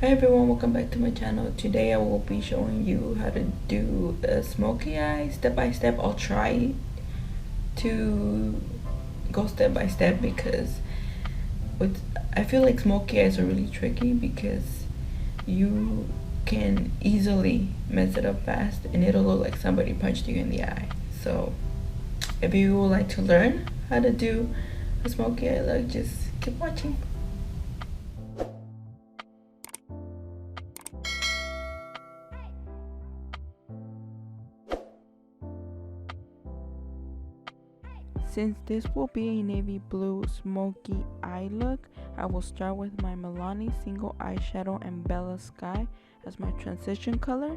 Hi everyone, welcome back to my channel. Today I will be showing you how to do a smoky eye step by step. I'll try to go step by step because I feel like smoky eyes are really tricky because you can easily mess it up fast and it'll look like somebody punched you in the eye. So if you would like to learn how to do a smoky eye look, just keep watching. Since this will be a navy blue smoky eye look, I will start with my Milani single eyeshadow and Bella Sky as my transition color.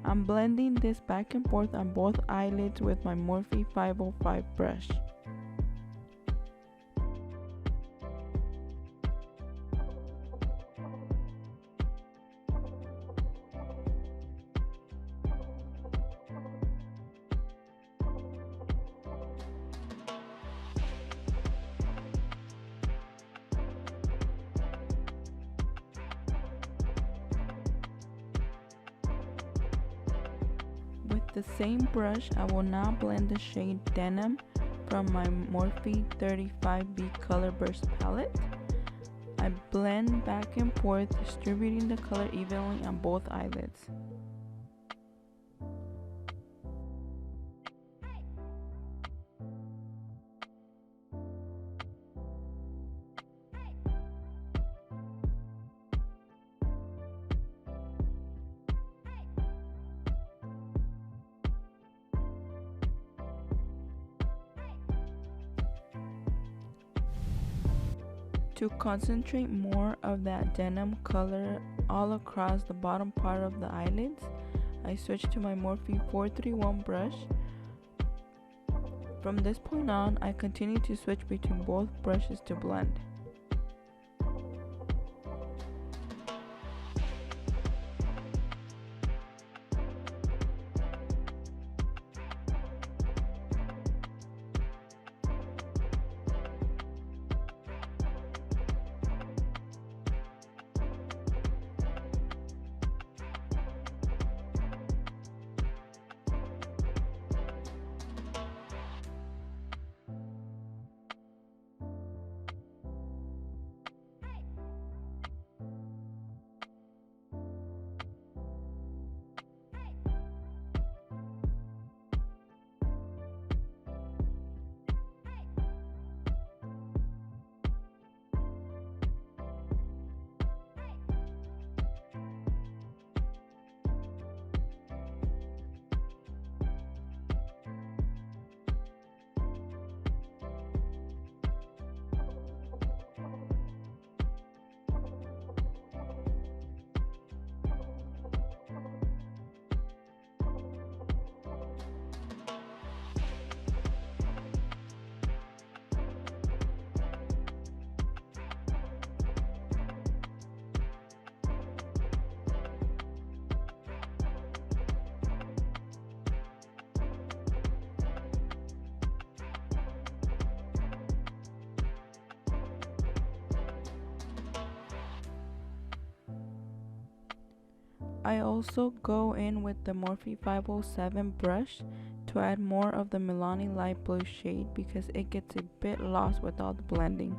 I'm blending this back and forth on both eyelids with my Morphe 505 brush. With the same brush, I will now blend the shade Denim from my Morphe 35B Color Burst palette. I blend back and forth, distributing the color evenly on both eyelids. To concentrate more of that denim color all across the bottom part of the eyelids, I switched to my Morphe 431 brush. From this point on, I continue to switch between both brushes to blend. I also go in with the Morphe 507 brush to add more of the Milani light blue shade because it gets a bit lost without the blending.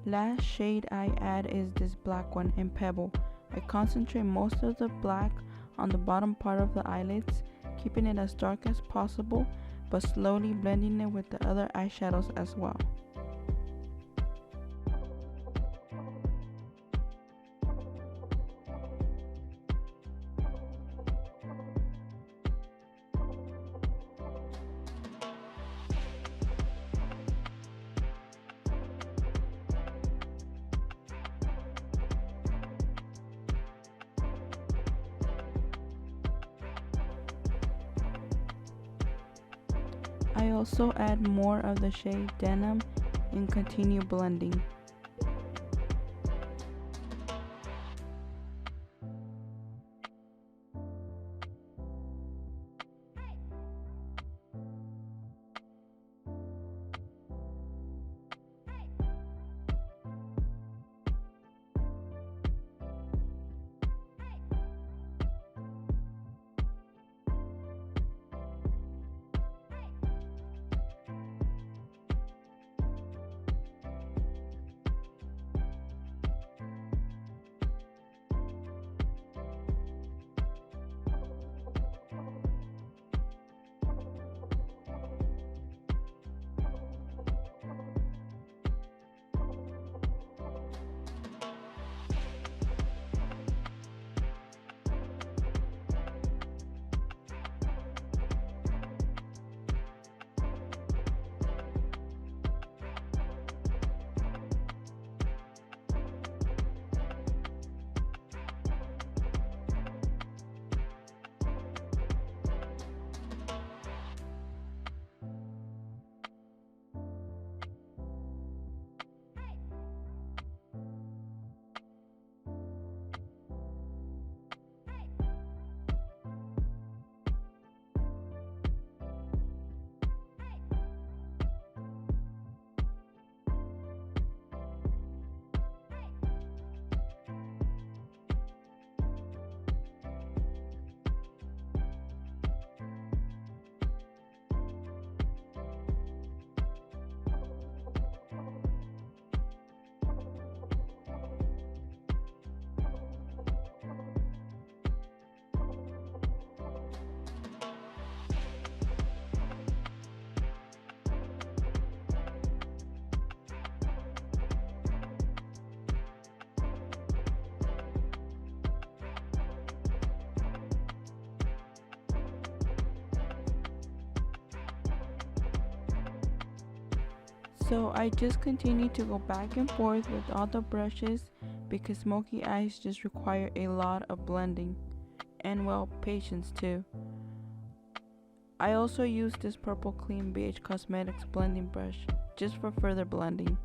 Last shade I add is this black one in Pebble. I concentrate most of the black on the bottom part of the eyelids, keeping it as dark as possible, but slowly blending it with the other eyeshadows as well. I also add more of the shade Denim and continue blending. So I just continue to go back and forth with all the brushes because smoky eyes just require a lot of blending and, well, patience too. I also use this purple clean BH Cosmetics blending brush just for further blending.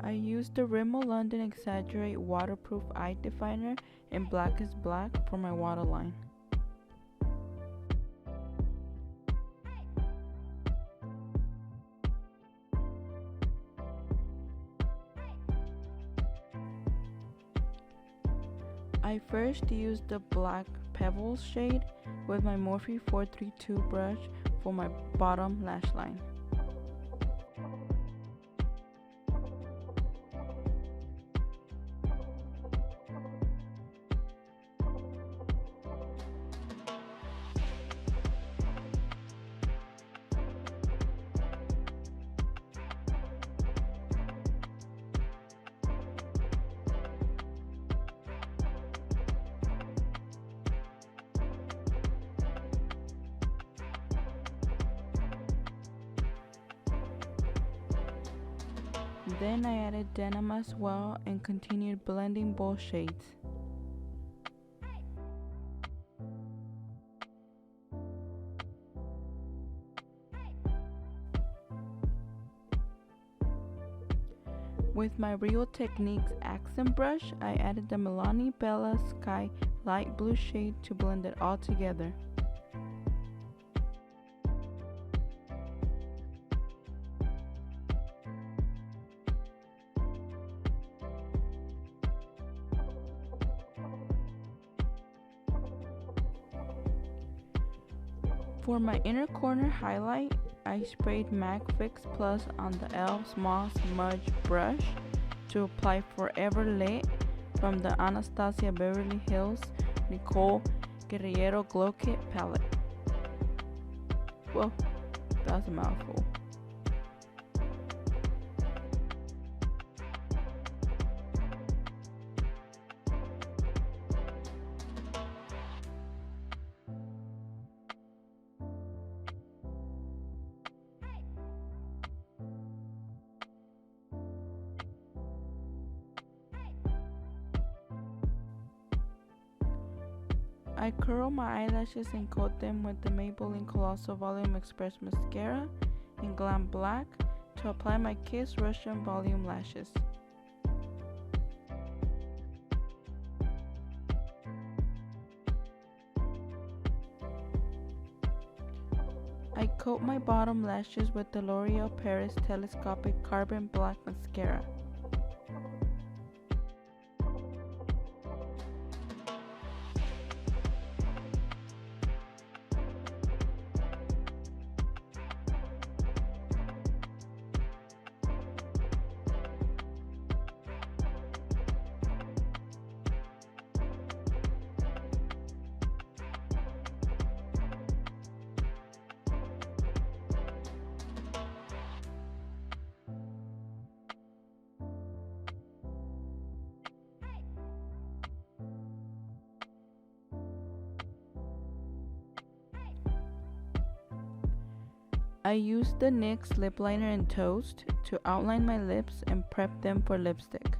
I used the Rimmel London Exaggerate waterproof eye definer in Blackest Black for my waterline. I first used the black Pebble shade with my Morphe 432 brush for my bottom lash line. Then I added Denim as well and continued blending both shades. With my Real Techniques accent brush, I added the Milani Bella Sky light blue shade to blend it all together. For my inner corner highlight, I sprayed MAC Fix Plus on the e.l.f. Small Smudge brush to apply Forever Lit from the Anastasia Beverly Hills Nicole Guerriero Glow Kit palette. Whoa, that's a mouthful. I curl my eyelashes and coat them with the Maybelline Colossal Volume Express Mascara in Glam Black to apply my Kiss Russian Volume Lashes. I coat my bottom lashes with the L'Oreal Paris Telescopic Carbon Black Mascara. I used the NYX lip liner in Toast to outline my lips and prep them for lipstick.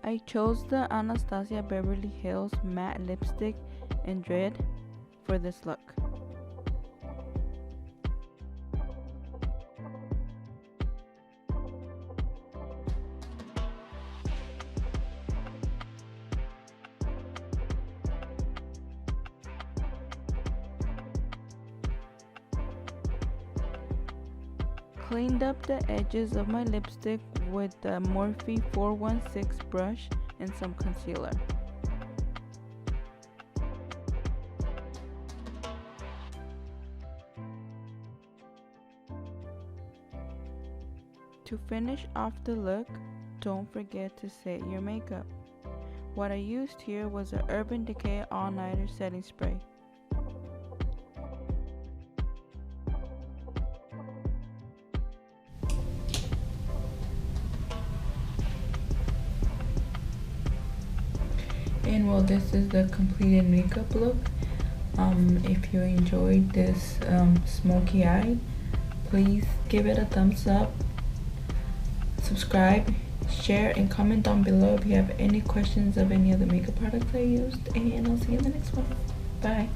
I chose the Anastasia Beverly Hills matte lipstick in Dread for this look. Cleaned up the edges of my lipstick with the Morphe 416 brush and some concealer. To finish off the look, don't forget to set your makeup. What I used here was a Urban Decay All-Nighter Setting Spray. And well, this is the completed makeup look. If you enjoyed this smoky eye, please give it a thumbs up, subscribe, share, and comment down below if you have any questions of any of the makeup products I used. And I'll see you in the next one. Bye.